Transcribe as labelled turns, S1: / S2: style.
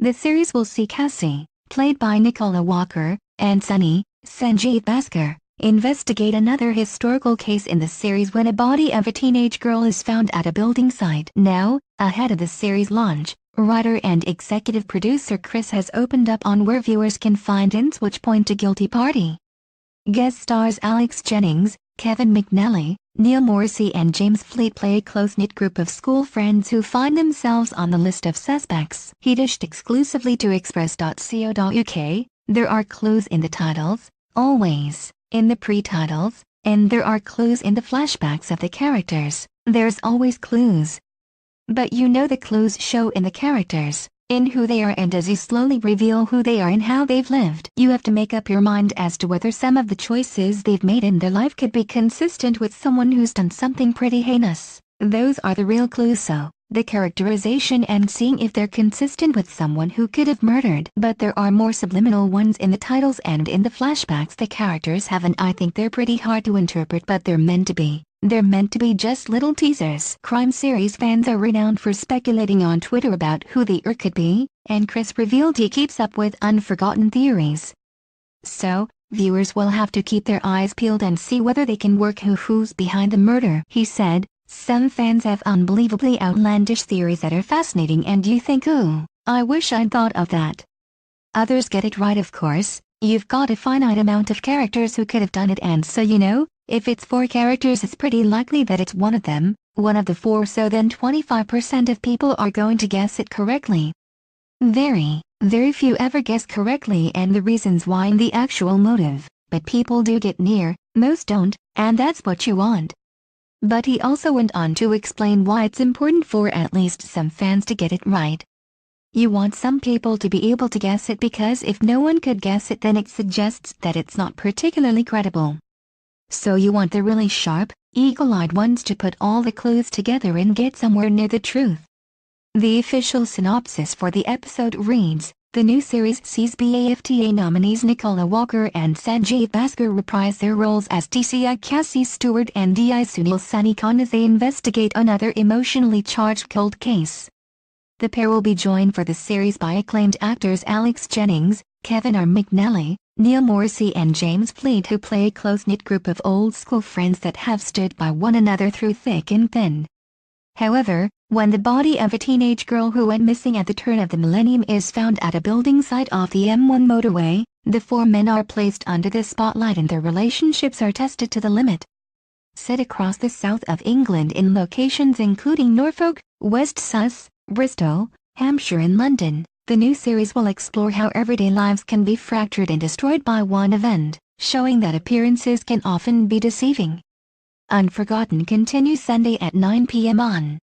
S1: The series will see Cassie, played by Nicola Walker, and Sunny, Sanjeev Bhaskar, investigate another historical case in the series when a body of a teenage girl is found at a building site. Now, ahead of the series launch, writer and executive producer Chris has opened up on where viewers can find hints which point to guilty party. Guest stars Alex Jennings, Kevin McNally, Neil Morrissey and James Fleet play a close-knit group of school friends who find themselves on the list of suspects. He dished exclusively to express.co.uk, there are clues in the titles, always, in the pre-titles, and there are clues in the flashbacks of the characters. There's always clues. But you know the clues show in the characters, in who they are, and as you slowly reveal who they are and how they've lived, you have to make up your mind as to whether some of the choices they've made in their life could be consistent with someone who's done something pretty heinous. Those are the real clues, so the characterization and seeing if they're consistent with someone who could have murdered. But there are more subliminal ones in the titles and in the flashbacks the characters have, and I think they're pretty hard to interpret, but they're meant to be. They're meant to be just little teasers. Crime series fans are renowned for speculating on Twitter about who the could be, and Chris revealed he keeps up with Unforgotten theories. So, viewers will have to keep their eyes peeled and see whether they can work who's behind the murder. He said, "Some fans have unbelievably outlandish theories that are fascinating and you think, ooh, I wish I'd thought of that. Others get it right, of course. You've got a finite amount of characters who could have done it, and so you know, if it's 4 characters it's pretty likely that it's one of them, one of the 4, so then 25% of people are going to guess it correctly. Very, very few ever guess correctly and the reasons why and the actual motive, but people do get near, most don't, and that's what you want." But he also went on to explain why it's important for at least some fans to get it right. You want some people to be able to guess it because if no one could guess it then it suggests that it's not particularly credible. So you want the really sharp, eagle-eyed ones to put all the clues together and get somewhere near the truth. The official synopsis for the episode reads, the new series sees BAFTA nominees Nicola Walker and Sanjeev Bhaskar reprise their roles as TCI Cassie Stewart and DI Sunil Sunny Khan as they investigate another emotionally charged cold case. The pair will be joined for the series by acclaimed actors Alex Jennings, Kevin McNally, Neil Morrissey and James Fleet, who play a close-knit group of old-school friends that have stood by one another through thick and thin. However, when the body of a teenage girl who went missing at the turn of the millennium is found at a building site off the M1 motorway, the 4 men are placed under the spotlight and their relationships are tested to the limit. Set across the south of England in locations including Norfolk, West Sus, Bristol, Hampshire and London, the new series will explore how everyday lives can be fractured and destroyed by one event, showing that appearances can often be deceiving. Unforgotten continues Sunday at 9 p.m. on